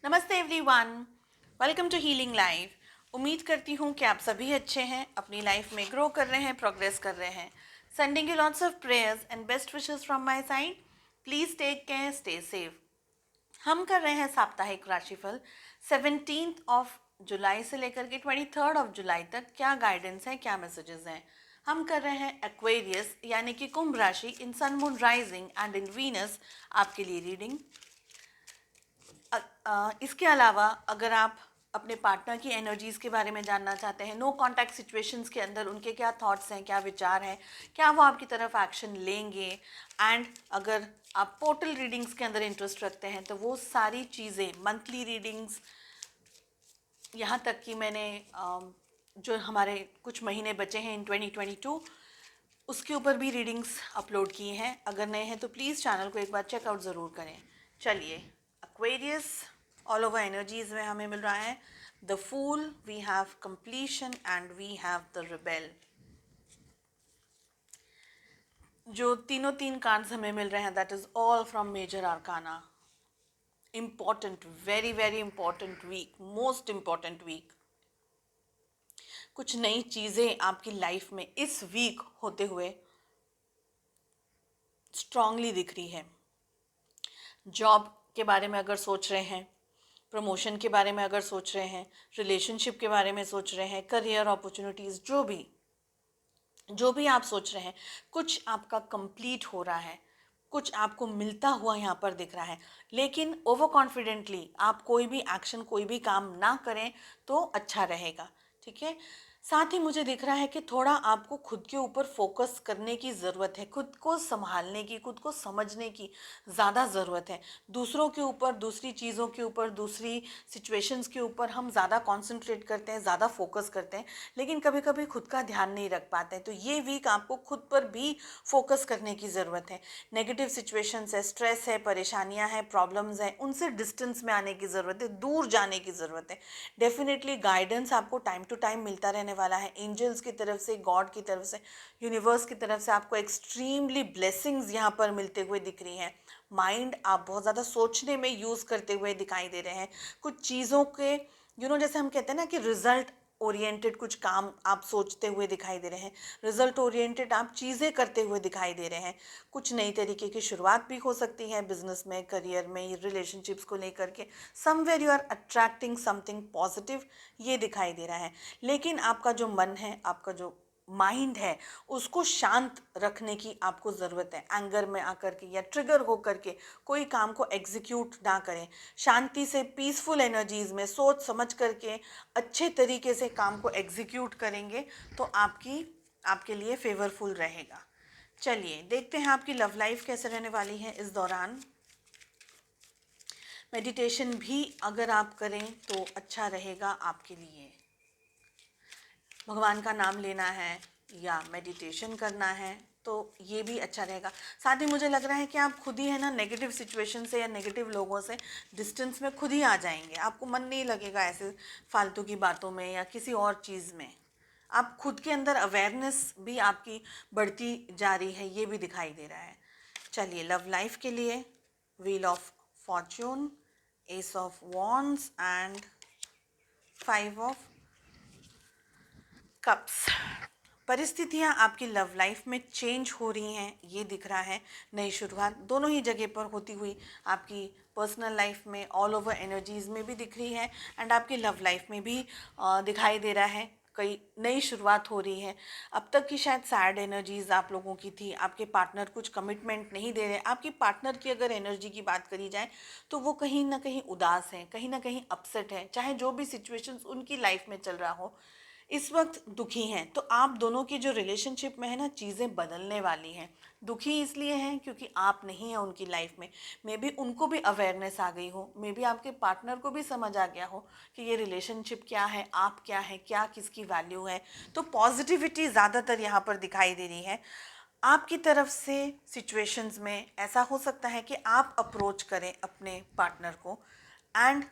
नमस्ते everyone, welcome to healing life. उम्मीद करती हूँ कि आप सभी अच्छे हैं, अपनी लाइफ में ग्रो कर रहे हैं, प्रोग्रेस कर रहे हैं। Sending you lots of prayers and best wishes from my side. Please take care, stay safe. हम कर रहे हैं साप्ताहिक राशिफल 17 ऑफ जुलाई से लेकर के 23 ऑफ जुलाई तक। क्या गाइडेंस है, क्या मैसेजेस हैं। हम कर रहे हैं एक्वेरियस यानी कि कुंभ राशि in sun moon rising and in Venus आपके लिए रीडिंग। इसके अलावा अगर आप अपने पार्टनर की एनर्जीज़ के बारे में जानना चाहते हैं, नो कांटेक्ट सिचुएशंस के अंदर उनके क्या थॉट्स हैं, क्या विचार हैं, क्या वो आपकी तरफ एक्शन लेंगे, एंड अगर आप पोर्टल रीडिंग्स के अंदर इंटरेस्ट रखते हैं तो वो सारी चीज़ें, मंथली रीडिंग्स, यहाँ तक कि मैंने जो हमारे कुछ महीने बचे हैं इन 2022 उसके ऊपर भी रीडिंग्स अपलोड किए हैं। अगर नए हैं तो प्लीज़ चैनल को एक बार चेकआउट ज़रूर करें। चलिए, एक्वेरियस ऑल ओवर एनर्जीज में हमें मिल रहा है the fool, we have completion and we have the rebel. जो तीन कार्ड्स हमें मिल रहे हैं that is all from major arcana. Important, very very important week, most important week. कुछ नई चीज़ें आपकी लाइफ में इस वीक होते हुए स्ट्रांगली दिख रही है। जॉब के बारे में अगर सोच रहे हैं, प्रमोशन के बारे में अगर सोच रहे हैं, रिलेशनशिप के बारे में सोच रहे हैं, करियर अपॉर्चुनिटीज़, जो भी आप सोच रहे हैं, कुछ आपका कंप्लीट हो रहा है, कुछ आपको मिलता हुआ यहाँ पर दिख रहा है। लेकिन ओवर कॉन्फिडेंटली आप कोई भी एक्शन, कोई भी काम ना करें तो अच्छा रहेगा, ठीक है। साथ ही मुझे दिख रहा है कि थोड़ा आपको खुद के ऊपर फोकस करने की ज़रूरत है, खुद को संभालने की, खुद को समझने की ज़्यादा ज़रूरत है। दूसरों के ऊपर, दूसरी चीज़ों के ऊपर, दूसरी सिचुएशंस के ऊपर हम ज़्यादा कॉन्सेंट्रेट करते हैं, ज़्यादा फोकस करते हैं, लेकिन कभी कभी खुद का ध्यान नहीं रख पाते हैं। तो ये वीक आपको खुद पर भी फोकस करने की ज़रूरत है। नेगेटिव सिचुएशंस है, स्ट्रेस है, परेशानियां हैं, प्रॉब्लम्स हैं, उनसे डिस्टेंस में आने की ज़रूरत है, दूर जाने की ज़रूरत है। डेफिनेटली गाइडेंस आपको टाइम टू टाइम मिलता रहने वाला है, एंजल्स की तरफ से, गॉड की तरफ से, यूनिवर्स की तरफ से आपको एक्सट्रीमली ब्लेसिंग्स यहाँ पर मिलते हुए दिख रही हैं। माइंड आप बहुत ज़्यादा सोचने में यूज़ करते हुए दिखाई दे रहे हैं। कुछ चीज़ों के जैसे हम कहते हैं ना कि रिजल्ट ओरिएंटेड कुछ काम आप सोचते हुए दिखाई दे रहे हैं, रिजल्ट ओरिएंटेड आप चीज़ें करते हुए दिखाई दे रहे हैं। कुछ नई तरीके की शुरुआत भी हो सकती है बिजनेस में, करियर में, रिलेशनशिप्स को लेकर के। Somewhere you are attracting something positive, ये दिखाई दे रहा है। लेकिन आपका जो मन है, आपका जो माइंड है, उसको शांत रखने की आपको ज़रूरत है। एंगर में आकर के या ट्रिगर हो करके कोई काम को एग्जीक्यूट ना करें। शांति से, पीसफुल एनर्जीज में सोच समझ करके अच्छे तरीके से काम को एग्जीक्यूट करेंगे तो आपके लिए फेवरफुल रहेगा। चलिए देखते हैं आपकी लव लाइफ कैसे रहने वाली है इस दौरान। मेडिटेशन भी अगर आप करें तो अच्छा रहेगा आपके लिए। भगवान का नाम लेना है या मेडिटेशन करना है तो ये भी अच्छा रहेगा। साथ ही मुझे लग रहा है कि आप खुद ही है ना नेगेटिव सिचुएशन से या नेगेटिव लोगों से डिस्टेंस में खुद ही आ जाएंगे। आपको मन नहीं लगेगा ऐसे फालतू की बातों में या किसी और चीज़ में। आप खुद के अंदर अवेयरनेस भी आपकी बढ़ती जा रही है, ये भी दिखाई दे रहा है। चलिए लव लाइफ के लिए wheel of Fortune, S of wands and 5 of cups. परिस्थितियाँ आपकी लव लाइफ में चेंज हो रही हैं, ये दिख रहा है। नई शुरुआत दोनों ही जगह पर होती हुई आपकी पर्सनल लाइफ में, ऑल ओवर एनर्जीज में भी दिख रही है एंड आपकी लव लाइफ में भी दिखाई दे रहा है। कई नई शुरुआत हो रही है। अब तक की शायद सैड एनर्जीज आप लोगों की थी, आपके पार्टनर कुछ कमिटमेंट नहीं दे रहे। आपकी पार्टनर की अगर एनर्जी की बात करी जाए तो वो कहीं ना कहीं उदास हैं, कहीं ना कहीं अपसेट है, चाहे जो भी सिचुएशंस उनकी लाइफ में चल रहा हो, इस वक्त दुखी हैं। तो आप दोनों की जो रिलेशनशिप में है ना, चीज़ें बदलने वाली हैं। दुखी इसलिए हैं क्योंकि आप नहीं हैं उनकी लाइफ में। मे बी उनको भी अवेयरनेस आ गई हो, मे बी आपके पार्टनर को भी समझ आ गया हो कि ये रिलेशनशिप क्या है, आप क्या है, क्या किसकी वैल्यू है। तो पॉजिटिविटी ज़्यादातर यहाँ पर दिखाई दे रही है आपकी तरफ से। सिचुएशंस में ऐसा हो सकता है कि आप अप्रोच करें अपने पार्टनर को एंड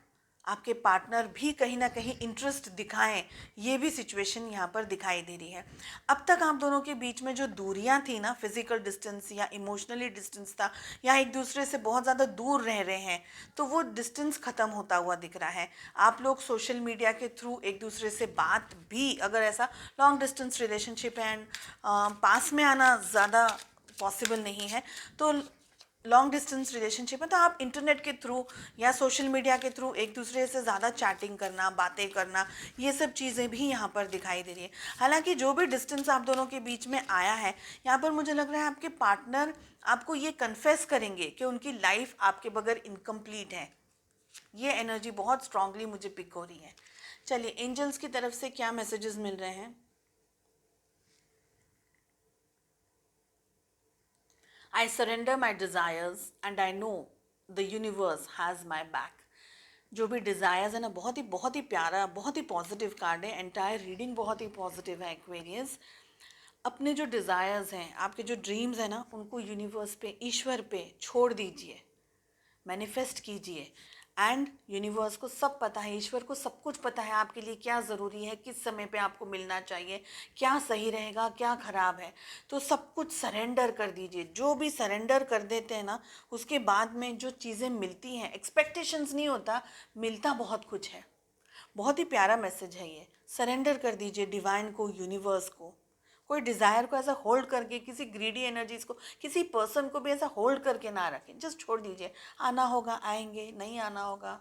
आपके पार्टनर भी कहीं ना कहीं इंटरेस्ट दिखाएं, ये भी सिचुएशन यहाँ पर दिखाई दे रही है। अब तक आप दोनों के बीच में जो दूरियां थी ना, फिजिकल डिस्टेंस या इमोशनली डिस्टेंस था, या एक दूसरे से बहुत ज़्यादा दूर रह रहे हैं, तो वो डिस्टेंस ख़त्म होता हुआ दिख रहा है। आप लोग सोशल मीडिया के थ्रू एक दूसरे से बात भी, अगर ऐसा लॉन्ग डिस्टेंस रिलेशनशिप है एंड पास में आना ज़्यादा पॉसिबल नहीं है, तो लॉन्ग डिस्टेंस रिलेशनशिप है, तो आप इंटरनेट के थ्रू या सोशल मीडिया के थ्रू एक दूसरे से ज़्यादा चैटिंग करना, बातें करना, ये सब चीज़ें भी यहाँ पर दिखाई दे रही है। हालांकि जो भी डिस्टेंस आप दोनों के बीच में आया है, यहाँ पर मुझे लग रहा है आपके पार्टनर आपको ये कन्फेस करेंगे कि उनकी लाइफ आपके बगैर इनकम्प्लीट है। ये एनर्जी बहुत स्ट्रांगली मुझे पिक हो रही है। चलिए एंजल्स की तरफ से क्या मैसेजेस मिल रहे हैं। I surrender my desires and I know the universe has my back. जो भी डिज़ायर्स है ना, बहुत ही प्यारा, बहुत ही पॉजिटिव कार्ड है। एंटायर रीडिंग बहुत ही पॉजिटिव है एक्वेरियस। अपने जो डिज़ायर्स हैं, आपके जो ड्रीम्स हैं ना, उनको यूनिवर्स पे, ईश्वर पे छोड़ दीजिए, मैनिफेस्ट कीजिए। एंड यूनिवर्स को सब पता है, ईश्वर को सब कुछ पता है आपके लिए क्या ज़रूरी है, किस समय पे आपको मिलना चाहिए, क्या सही रहेगा, क्या ख़राब है। तो सब कुछ सरेंडर कर दीजिए। जो भी सरेंडर कर देते हैं ना, उसके बाद में जो चीज़ें मिलती हैं, एक्सपेक्टेशंस नहीं होता, मिलता बहुत कुछ है। बहुत ही प्यारा मैसेज है ये। सरेंडर कर दीजिए डिवाइन को, यूनिवर्स को। कोई डिज़ायर को ऐसा होल्ड करके, किसी ग्रीडी एनर्जीज को, किसी पर्सन को भी ऐसा होल्ड करके ना रखें, जस्ट छोड़ दीजिए। आना होगा आएंगे, नहीं आना होगा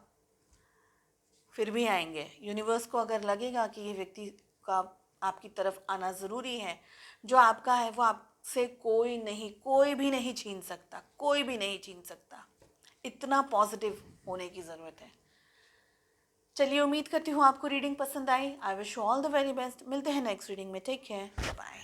फिर भी आएंगे। यूनिवर्स को अगर लगेगा कि ये व्यक्ति का आपकी तरफ आना ज़रूरी है, जो आपका है वो आपसे कोई भी नहीं छीन सकता, कोई भी नहीं छीन सकता। इतना पॉजिटिव होने की ज़रूरत है। चलिए उम्मीद करती हूँ आपको रीडिंग पसंद आई। I wish you all the very best. मिलते हैं नेक्स्ट रीडिंग में। Take care, bye.